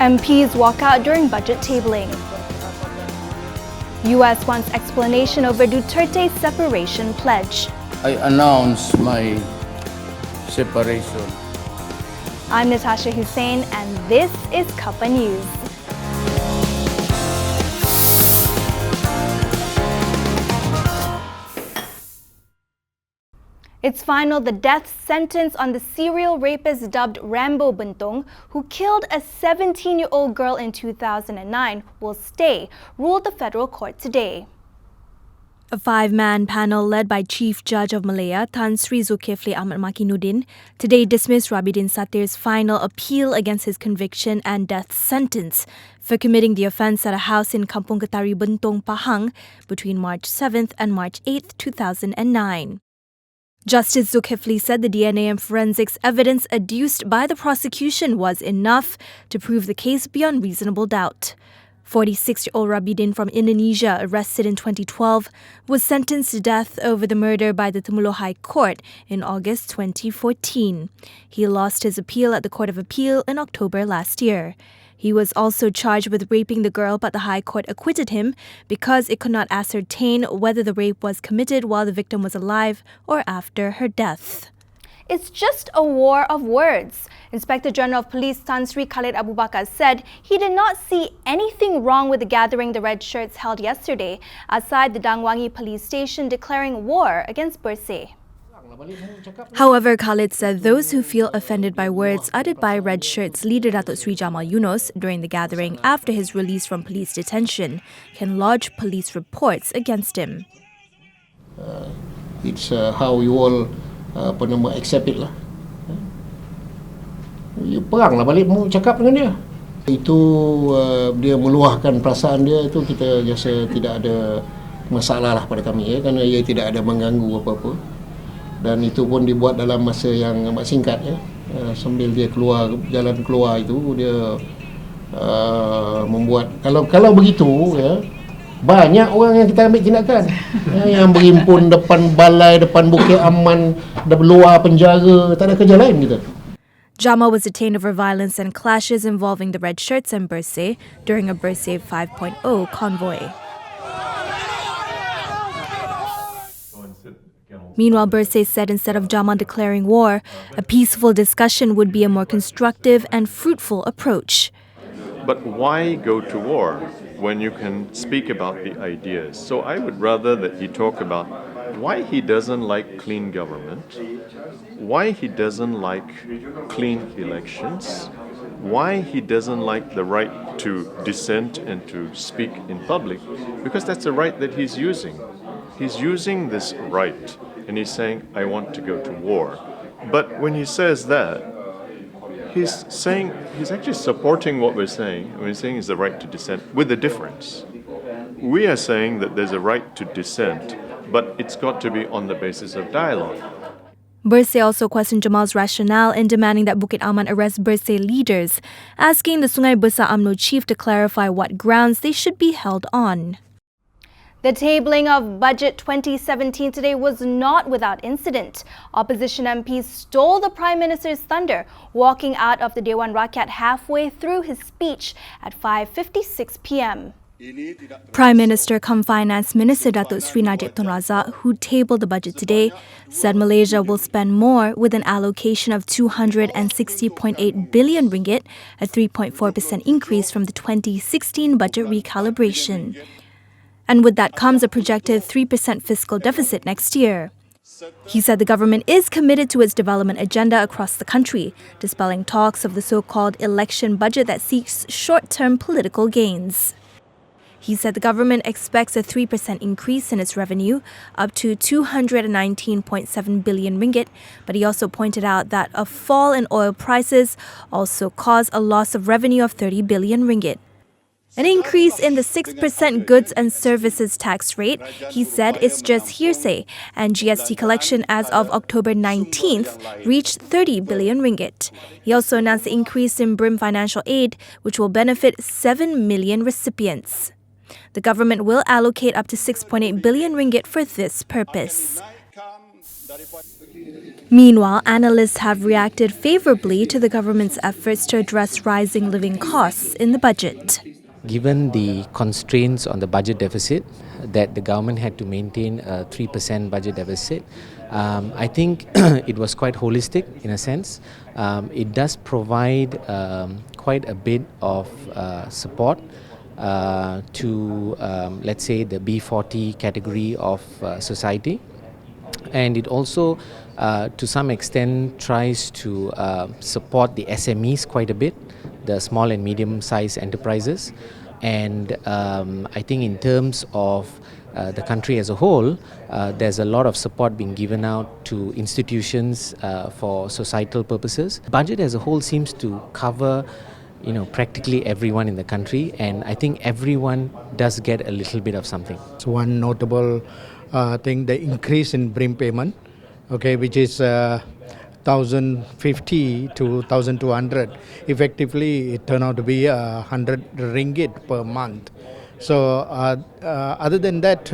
MPs walk out during budget tabling. U.S. wants explanation over Duterte's separation pledge. I announce my separation. I'm Natasha Hussain, and this is Cuppa News. It's final. The death sentence on the serial rapist dubbed Rambo Buntung, who killed a 17-year-old girl in 2009, will stay, ruled the federal court today. A five-man panel led by Chief Judge of Malaya, Tan Sri Zulkifli Ahmad Makinuddin, today dismissed Rabidin Satir's final appeal against his conviction and death sentence for committing the offence at a house in Kampung Ketari Bentong, Pahang between March 7th and March 8th, 2009. Justice Zulkifli said the DNA and forensics evidence adduced by the prosecution was enough to prove the case beyond reasonable doubt. 46-year-old Rabidin from Indonesia, arrested in 2012, was sentenced to death over the murder by the Temulo High Court in August 2014. He lost his appeal at the Court of Appeal in October last year. He was also charged with raping the girl, but the High Court acquitted him because it could not ascertain whether the rape was committed while the victim was alive or after her death. It's just a war of words. Inspector General of Police Tan Sri Khalid Abu Bakar said he did not see anything wrong with the gathering the red shirts held yesterday outside the Dangwangi police station declaring war against Bersih. However, Khalid said those who feel offended by words uttered by Red Shirts leader Datuk Sri Jamal Yunos during the gathering after his release from police detention can lodge police reports against him. It's how you all accept it lah. You perang lah balik mau cakap dengan dia. Itu dia meluahkan perasaan dia, itu kita rasa tidak ada masalah lah pada kami kerana ia tidak ada mengganggu apa-apa. Dan itu pun dibuat dalam masa yang amat singkat sambil dia keluar jalan keluar itu dia membuat kalau begitu banyak orang yang kita ambil tindakan yang berhimpun depan balai, depan Bukit Aman, luar penjara, tak ada kerja lain kita. Jamal was detained over violence and clashes involving the Red Shirts and Bersih during a Bersih 5.0 convoy. Meanwhile, Bersih said instead of Jamal declaring war, a peaceful discussion would be a more constructive and fruitful approach. But why go to war when you can speak about the ideas? So I would rather that he talk about why he doesn't like clean government, why he doesn't like clean elections, why he doesn't like the right to dissent and to speak in public, because that's a right that he's using. He's using this right and he's saying, I want to go to war. But when he says that, he's actually supporting what we're saying. What we're saying is the right to dissent, with a difference. We are saying that there's a right to dissent, but it's got to be on the basis of dialogue. Bersih also questioned Jamal's rationale in demanding that Bukit Aman arrest Bersih leaders, asking the Sungai Besar UMNO chief to clarify what grounds they should be held on. The tabling of Budget 2017 today was not without incident. Opposition MPs stole the Prime Minister's thunder, walking out of the Dewan Rakyat halfway through his speech at 5:56 p.m. Prime Minister cum Finance Minister Datuk Sri Najib Tun Razak, who tabled the budget today, said Malaysia will spend more with an allocation of 260.8 billion ringgit, a 3.4% increase from the 2016 budget recalibration. And with that comes a projected 3% fiscal deficit next year. He said the government is committed to its development agenda across the country, dispelling talks of the so-called election budget that seeks short-term political gains. He said the government expects a 3% increase in its revenue, up to 219.7 billion ringgit, but he also pointed out that a fall in oil prices also caused a loss of revenue of 30 billion ringgit. An increase in the 6% goods and services tax rate, he said, is just hearsay, and GST collection as of October 19th reached 30 billion ringgit. He also announced the increase in BRIM financial aid, which will benefit 7 million recipients. The government will allocate up to 6.8 billion ringgit for this purpose. Meanwhile, analysts have reacted favorably to the government's efforts to address rising living costs in the budget. Given the constraints on the budget deficit, that the government had to maintain a 3% budget deficit, I think it was quite holistic in a sense. It does provide quite a bit of support to, let's say, the B40 category of society. And it also, to some extent, tries to support the SMEs quite a bit, the small and medium-sized enterprises. And I think in terms of the country as a whole, there's a lot of support being given out to institutions for societal purposes. Budget as a whole seems to cover practically everyone in the country, and I think everyone does get a little bit of something. It's one notable thing, the increase in BRIM payment, okay, which is 1,050 to 1,200. Effectively, it turned out to be 100 ringgit per month. So other than that,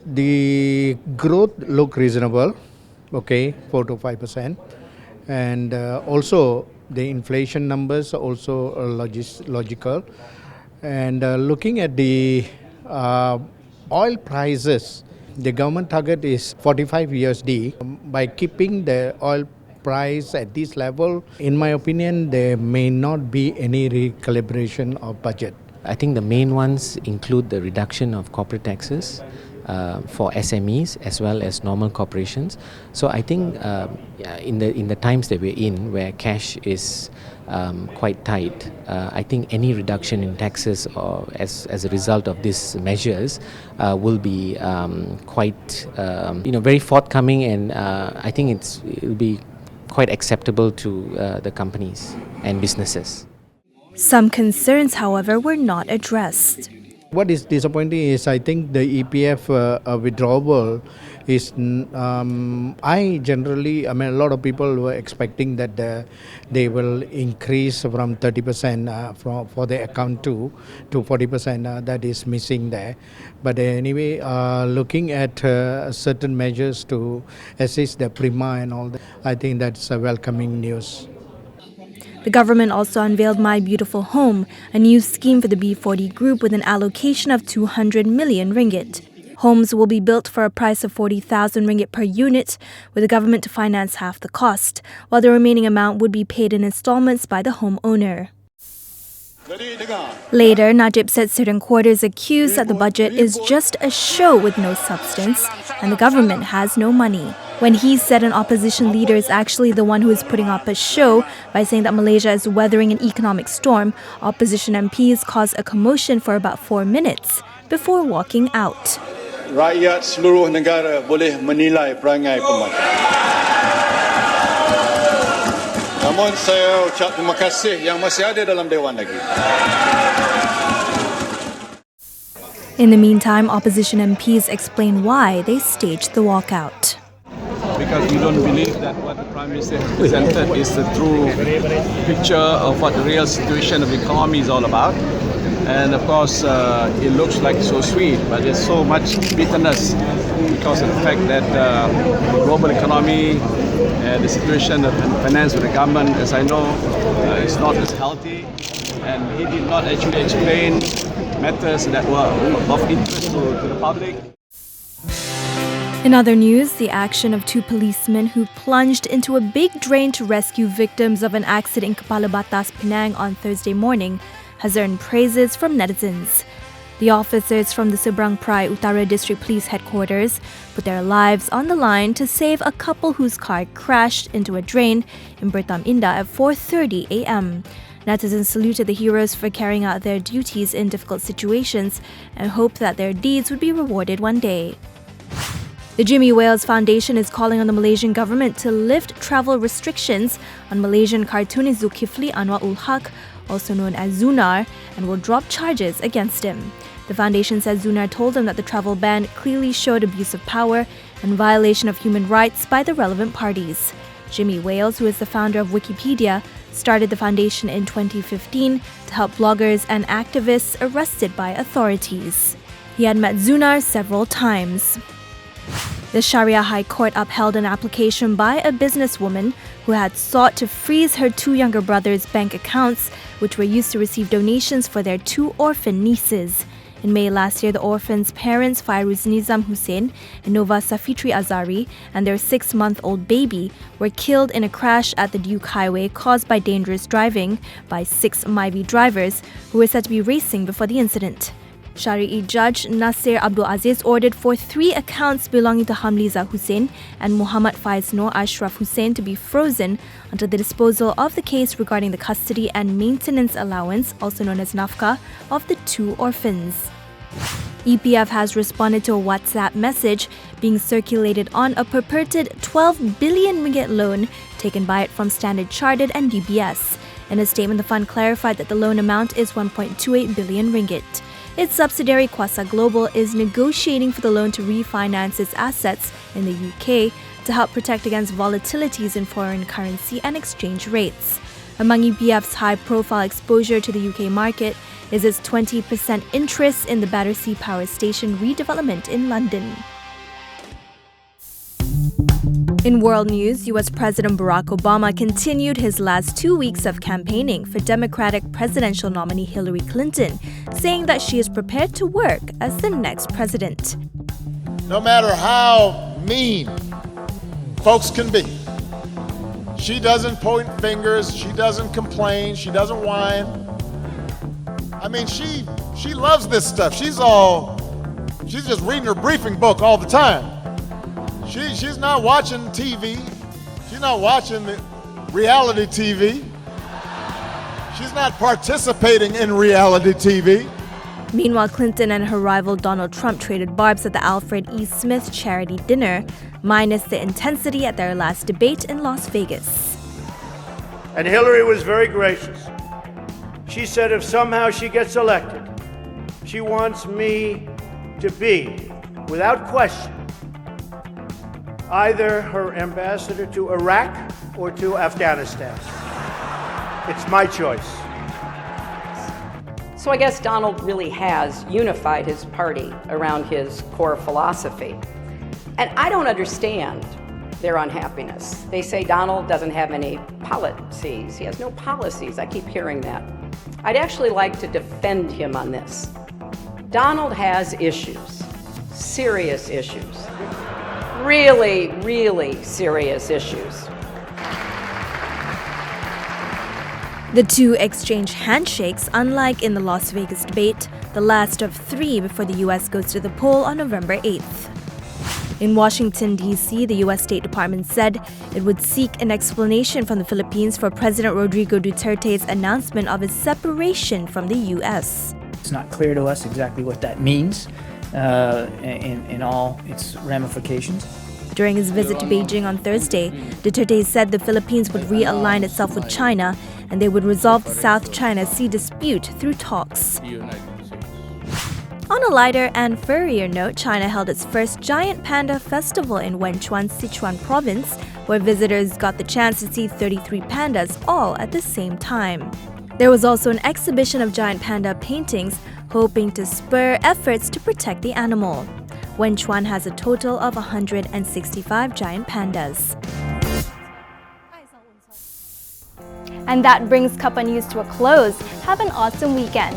the growth look reasonable, okay, 4 to 5%, and also the inflation numbers are also logical. And looking at the oil prices, the government target is 45 USD. By keeping the oil price at this level, in my opinion, there may not be any recalibration of budget. I think the main ones include the reduction of corporate taxes for SMEs as well as normal corporations. So I think in the times that we're in, where cash is quite tight, I think any reduction in taxes or as a result of these measures will be quite very forthcoming, and I think it'll be quite acceptable to the companies and businesses. Some concerns, however, were not addressed. What is disappointing is I think the EPF withdrawal is, a lot of people were expecting that they will increase from 30% for the account to 40%. That is missing there. But anyway, looking at certain measures to assist the Prima and all that, I think that's a welcoming news. The government also unveiled My Beautiful Home, a new scheme for the B40 group with an allocation of 200 million ringgit. Homes will be built for a price of 40,000 ringgit per unit, with the government to finance half the cost, while the remaining amount would be paid in installments by the homeowner. Later, Najib said certain quarters accused that the budget is just a show with no substance and the government has no money, when he said an opposition leader is actually the one who is putting up a show by saying that Malaysia is weathering an economic storm. Opposition MPs caused a commotion for about 4 minutes before walking out. Rakyat seluruh negara boleh menilai perangai pemata. Namun saya ucap terima kasih yang masih ada dalam Dewan lagi. In the meantime, opposition MPs explain why they staged the walkout. Because we don't believe that what the Prime Minister has presented is the true picture of what the real situation of the economy is all about. And of course, it looks like so sweet, but there's so much bitterness because of the fact that the global economy and the situation of finance with the government, as I know, is not as healthy. And he did not actually explain matters that were of interest to the public. In other news, the action of 2 policemen who plunged into a big drain to rescue victims of an accident in Kepala Batas, Penang on Thursday morning has earned praises from netizens. The officers from the Seberang Perai Utara District Police Headquarters put their lives on the line to save a couple whose car crashed into a drain in Bertam Indah at 4:30 a.m. Netizens saluted the heroes for carrying out their duties in difficult situations and hoped that their deeds would be rewarded one day. The Jimmy Wales Foundation is calling on the Malaysian government to lift travel restrictions on Malaysian cartoonist Zulkifli Anwar ul Haq, also known as Zunar, and will drop charges against him. The foundation says Zunar told them that the travel ban clearly showed abuse of power and violation of human rights by the relevant parties. Jimmy Wales, who is the founder of Wikipedia, started the foundation in 2015 to help bloggers and activists arrested by authorities. He had met Zunar several times. The Sharia High Court upheld an application by a businesswoman who had sought to freeze her 2 younger brothers' bank accounts, which were used to receive donations for their 2 orphan nieces. In May last year, the orphans' parents, Fairuz Nizam Hussain and Nova Safitri Azari, and their 6-month-old baby were killed in a crash at the Duke Highway caused by dangerous driving by 6 Myvi drivers who were said to be racing before the incident. Shari'i Judge Nasir Abdul Aziz ordered for 3 accounts belonging to Hamliza Hussain and Muhammad Faiz Noor Ashraf Hussain to be frozen until the disposal of the case regarding the custody and maintenance allowance, also known as nafka, of the 2 orphans. EPF has responded to a WhatsApp message being circulated on a purported 12 billion ringgit loan taken by it from Standard Chartered and DBS. In a statement, the fund clarified that the loan amount is 1.28 billion ringgit. Its subsidiary Kwasa Global is negotiating for the loan to refinance its assets in the UK to help protect against volatilities in foreign currency and exchange rates. Among EPF's high-profile exposure to the UK market is its 20% interest in the Battersea Power Station redevelopment in London. In world news, US President Barack Obama continued his last 2 weeks of campaigning for Democratic presidential nominee Hillary Clinton, saying that she is prepared to work as the next president. No matter how mean folks can be, she doesn't point fingers, she doesn't complain, she doesn't whine. I mean, she loves this stuff. She's just reading her briefing book all the time. She's not watching TV. She's not watching the reality TV. She's not participating in reality TV. Meanwhile, Clinton and her rival Donald Trump traded barbs at the Alfred E. Smith charity dinner, minus the intensity at their last debate in Las Vegas. And Hillary was very gracious. She said if somehow she gets elected, she wants me to be, without question, either her ambassador to Iraq or to Afghanistan. It's my choice. So I guess Donald really has unified his party around his core philosophy. And I don't understand their unhappiness. They say Donald doesn't have any policies. He has no policies. I keep hearing that. I'd actually like to defend him on this. Donald has issues, serious issues. Really, really serious issues. The two exchanged handshakes, unlike in the Las Vegas debate, the last of 3 before the US goes to the poll on November 8th. In Washington, D.C., the U.S. State Department said it would seek an explanation from the Philippines for President Rodrigo Duterte's announcement of his separation from the U.S. It's not clear to us exactly what that means in all its ramifications. During his visit to Beijing on Thursday, Duterte said the Philippines would realign itself with China and they would resolve the South China Sea dispute through talks. On a lighter and furrier note, China held its first giant panda festival in Wenchuan, Sichuan province, where visitors got the chance to see 33 pandas all at the same time. There was also an exhibition of giant panda paintings, hoping to spur efforts to protect the animal. Wenchuan has a total of 165 giant pandas. And that brings Cuppa News to a close. Have an awesome weekend.